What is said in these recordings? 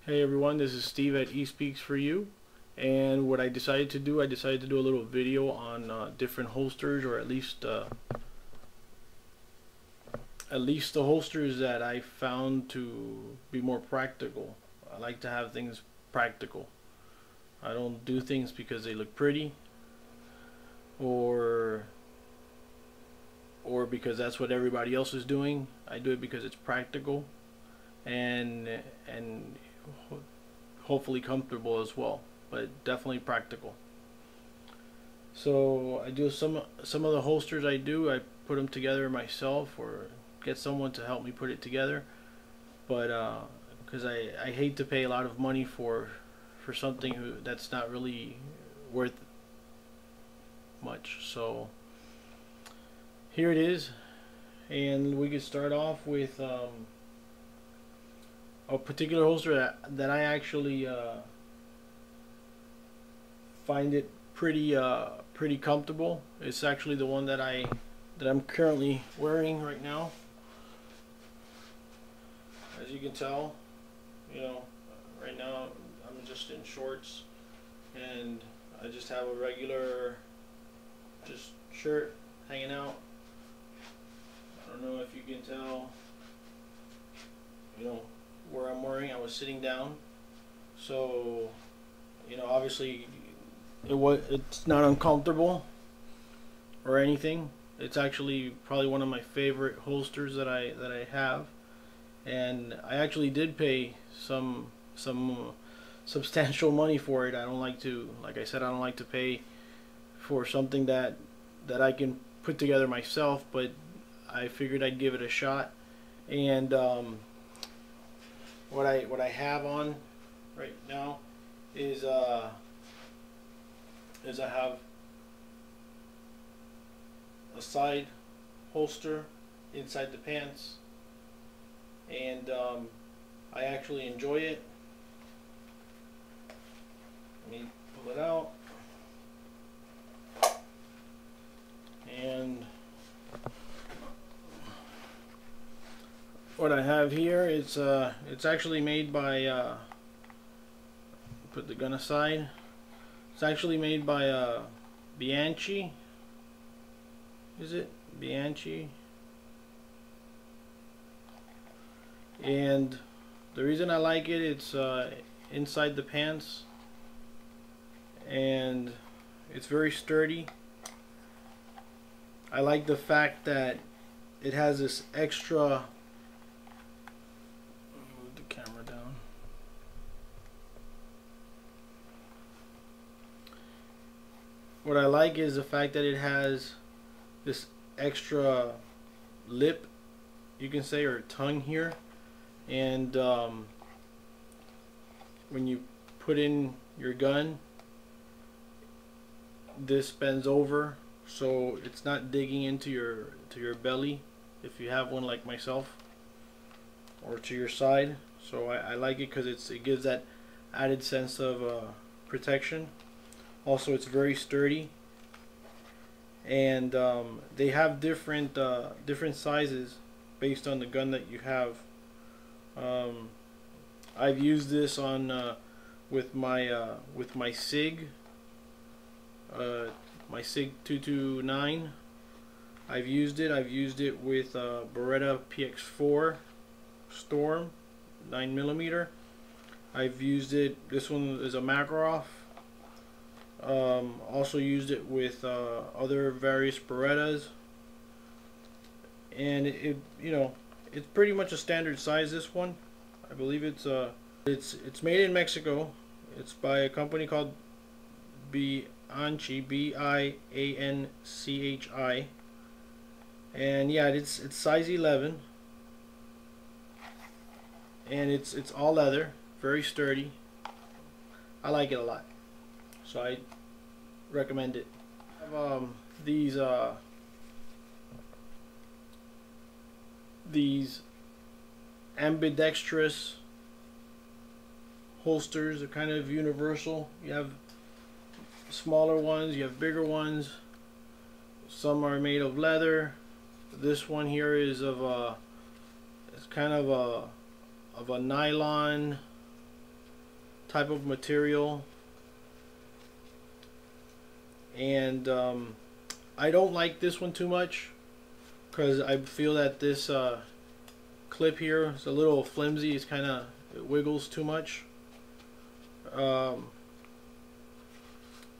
Hey everyone, this is Steve at eSpeaks for You, and what I decided to do, a little video on different holsters, or at least the holsters that I found to be more practical. I like to have things practical. I don't do things because they look pretty, or because that's what everybody else is doing. I do it because it's practical and hopefully comfortable as well, but definitely practical. So I do some of the holsters I put them together myself or get someone to help me put it together, but because I hate to pay a lot of money for something that's not really worth much. So here it is, and we could start off with a particular holster that I actually find it pretty comfortable. It's actually the one that I'm currently wearing right now. As you can tell, right now I'm just in shorts, and I just have a regular shirt hanging out. I don't know if you can tell, where I'm wearing. I was sitting down, so obviously it's not uncomfortable or anything. It's actually probably one of my favorite holsters that I have, and I actually did pay some substantial money for it. I don't like to, like I said, I don't like to pay for something that I can put together myself, but I figured I'd give it a shot. And what I have on right now is I have a side holster inside the pants, and I actually enjoy it. Let me pull it out, and what I have here, it's actually made by put the gun aside. It's actually made by Bianchi. Is it Bianchi? And the reason I like it, it's inside the pants, and it's very sturdy. I like the fact that it has this extra, move the camera down, what I like is the fact that it has this extra lip, you can say, or tongue here, and when you put in your gun, this bends over, so it's not digging into your belly if you have one like myself, or to your side. So I like it because it gives that added sense of protection. Also, it's very sturdy, and they have different sizes based on the gun that you have. I've used this on with my SIG, my SIG 229. I've used it with Beretta PX4 Storm 9mm. I've used it. This one is a Makarov. Also used it with other various Berettas, and it's pretty much a standard size. This one, I believe it's made in Mexico. It's by a company called Bianchi, Bianchi, and yeah, it's size 11, and it's all leather, very sturdy. I like it a lot, so I recommend it. I have these ambidextrous holsters. Are kind of universal. You have smaller ones, you have bigger ones. Some are made of leather. This one here is of it's kind of a nylon type of material, and I don't like this one too much because I feel that this clip here is a little flimsy. It's kind of, it wiggles too much, but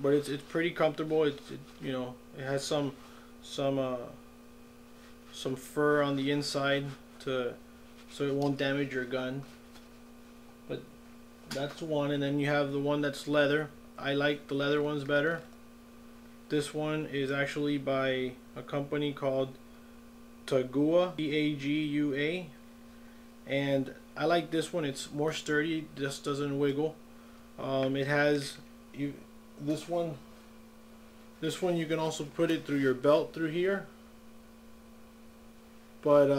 it's pretty comfortable. It you know, it has some fur on the inside so it won't damage your gun. But that's one, and then you have the one that's leather. I like the leather ones better. This one is actually by a company called Tagua, T-A-G-U-A, and I like this one. It's more sturdy, just doesn't wiggle. It has this one you can also put it through your belt through here, but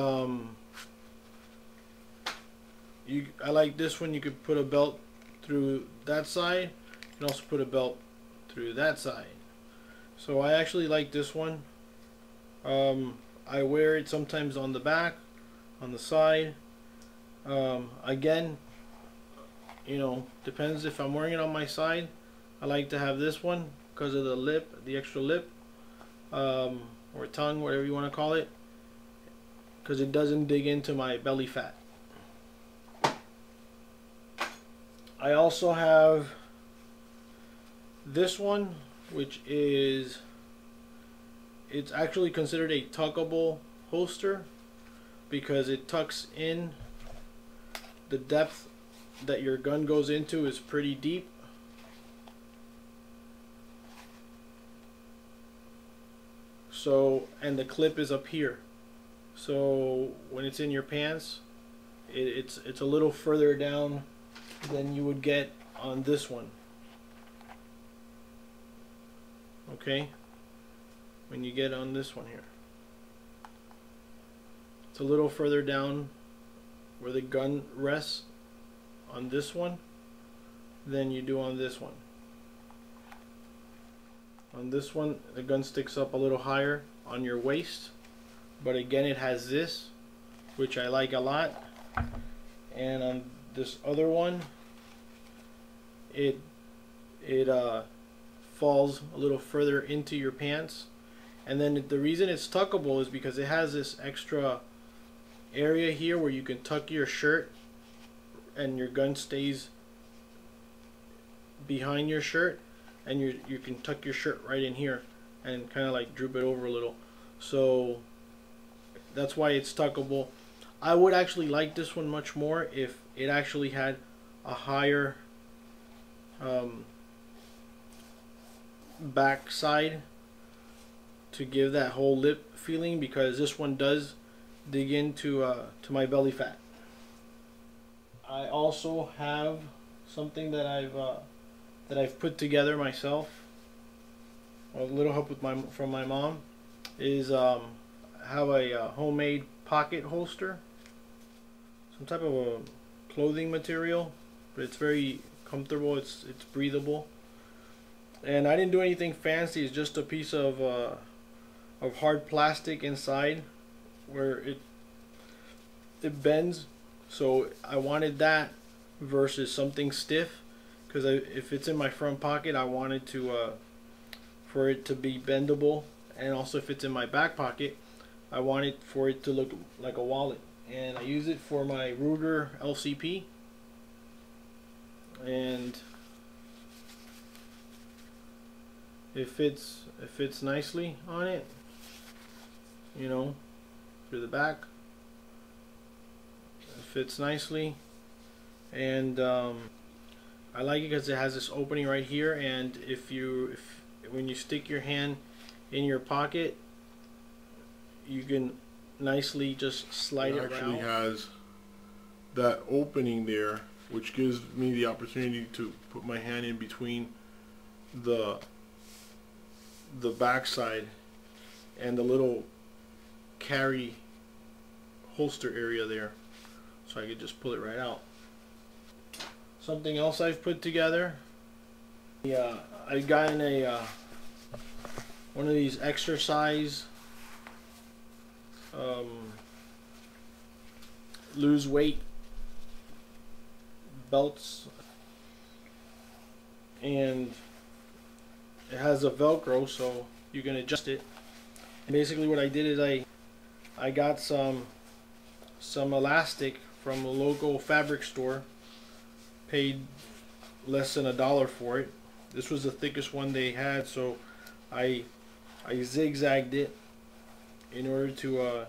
I like this one. You could put a belt through that side. You can also put a belt through that side. So I actually like this one. I wear it sometimes on the back, on the side. Again, you know, depends if I'm wearing it on my side. I like to have this one because of the lip, the extra lip, or tongue, whatever you want to call it, because it doesn't dig into my belly fat. I also have this one, which is, it's actually considered a tuckable holster because it tucks in. The depth that your gun goes into is pretty deep. So, and the clip is up here. So when it's in your pants, it's a little further down than you would get on this one. Okay, when you get on this one here, it's a little further down where the gun rests on this one than you do on this one. On this one, the gun sticks up a little higher on your waist, but again, it has this, which I like a lot. And on this other one, it falls a little further into your pants. And then the reason it's tuckable is because it has this extra area here where you can tuck your shirt and your gun stays behind your shirt, and you can tuck your shirt right in here and kind of like droop it over a little. So that's why it's tuckable. I would actually like this one much more if it actually had a higher back side to give that whole lip feeling, because this one does dig into to my belly fat. I also have something that I've put together myself, a little help with from my mom, is have a homemade pocket holster, some type of a clothing material, but it's very comfortable. It's breathable, and I didn't do anything fancy. It's just a piece of hard plastic inside where it bends. So I wanted that versus something stiff, because if it's in my front pocket, I wanted to for it to be bendable, and also if it's in my back pocket, I want it for it to look like a wallet. And I use it for my Ruger LCP, and it fits nicely on it, you know, through the back. It fits nicely, and I like it because it has this opening right here, and when you stick your hand in your pocket, you can nicely just slide it around. It actually has that opening there, which gives me the opportunity to put my hand in between the backside and the little carry holster area there, so I could just pull it right out. Something else I've put together, I've gotten a one of these exercise lose weight belts. and it has a Velcro, so you can adjust it. And basically what I did is I got some elastic from a local fabric store, paid less than $1 for it. This was the thickest one they had, so I zigzagged it in order to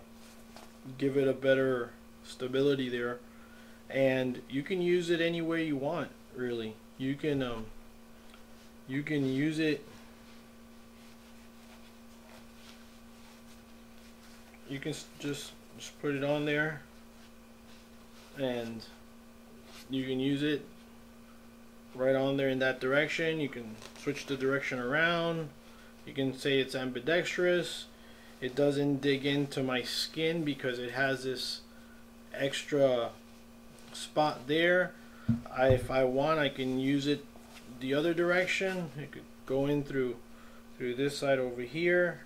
give it a better stability there. And you can use it any way you want, really. You can use it. You can just put it on there, and you can use it right on there in that direction. You can switch the direction around. You can say it's ambidextrous. It doesn't dig into my skin because it has this extra spot there. If I want, I can use it the other direction. It could go in through this side over here.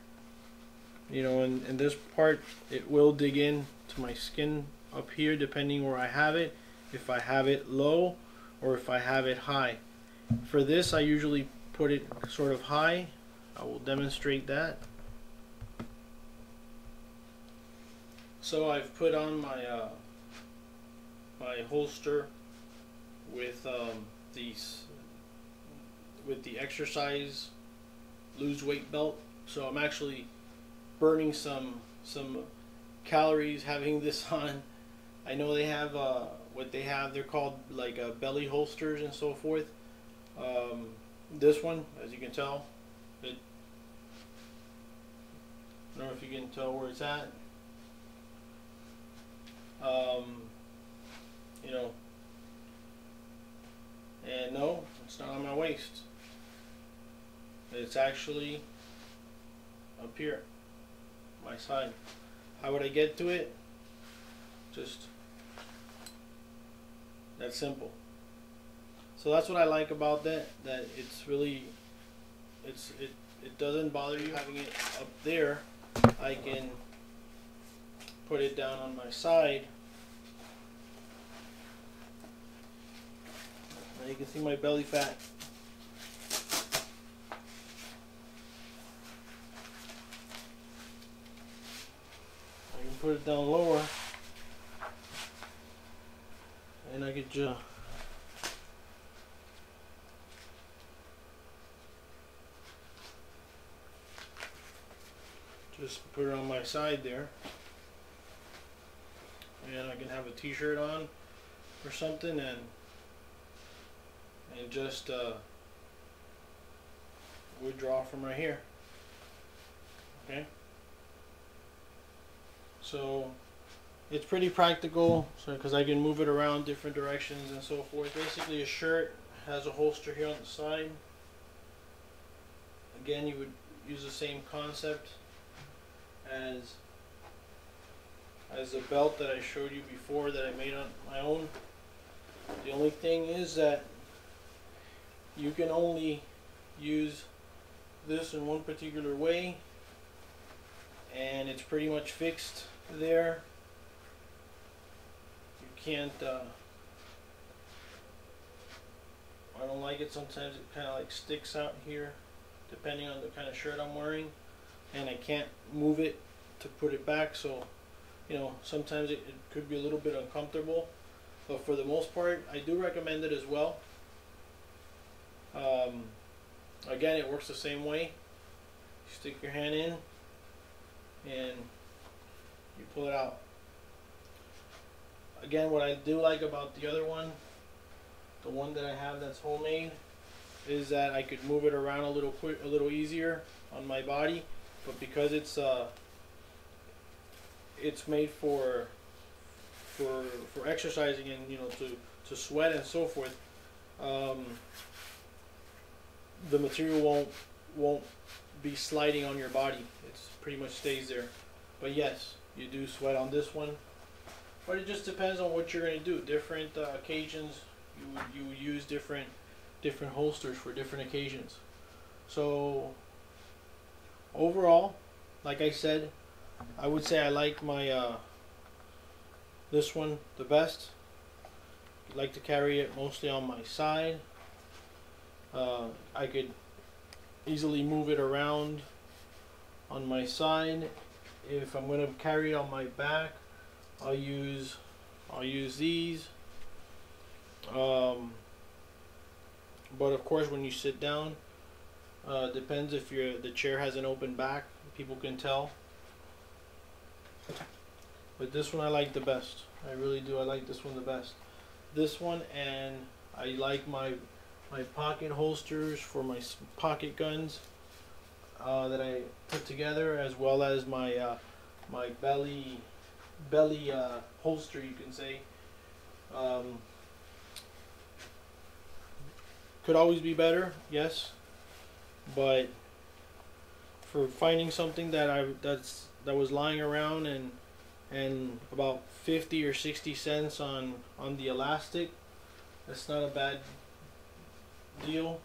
You know, in this part, it will dig in to my skin up here, depending where I have it. If I have it low or if I have it high. For this, I usually put it sort of high. I will demonstrate that. So I've put on my my holster with the exercise lose weight belt. So I'm actually burning some calories having this on. I know they have what they have. They're called like belly holsters and so forth. This one, as you can tell, I don't know if you can tell where it's at. You know, and no, it's not on my waist. It's actually up here, my side. How would I get to it? Just that simple. So that's what I like about that. That it's really, it doesn't bother you having it up there. I can put it down on my side. Now you can see my belly fat. I can put it down lower, and I could just put it on my side there, and I can have a t-shirt on or something, and just withdraw from right here. Okay, so it's pretty practical, so because I can move it around different directions and so forth. Basically, a shirt has a holster here on the side. Again, you would use the same concept as the belt that I showed you before that I made on my own. The only thing is that you can only use this in one particular way, and it's pretty much fixed there. You can't I don't like it. Sometimes it kind of like sticks out here depending on the kind of shirt I'm wearing, and I can't move it to put it back, so you know, sometimes it could be a little bit uncomfortable, but for the most part I do recommend it as well. Again, it works the same way. You stick your hand in and you pull it out. Again, what I do like about the other one, the one that I have that's homemade, is that I could move it around a little easier on my body, but because it's made for exercising and, you know, to sweat and so forth, the material won't be sliding on your body. It's pretty much stays there. But yes, you do sweat on this one, but it just depends on what you're going to do. Different occasions, you would use different holsters for different occasions. So overall, like I said, I would say I like my this one the best. I like to carry it mostly on my side. I could easily move it around on my side. If I'm going to carry it on my back, I'll use these. But of course, when you sit down, depends if the chair has an open back. People can tell. But this one I like the best. I really do. I like this one the best. This one, and I like my pocket holsters for my pocket guns that I put together, as well as my my belly holster, you can say. Could always be better, yes, but for finding something that was lying around and about 50 or 60 cents on the elastic, that's not a bad deal.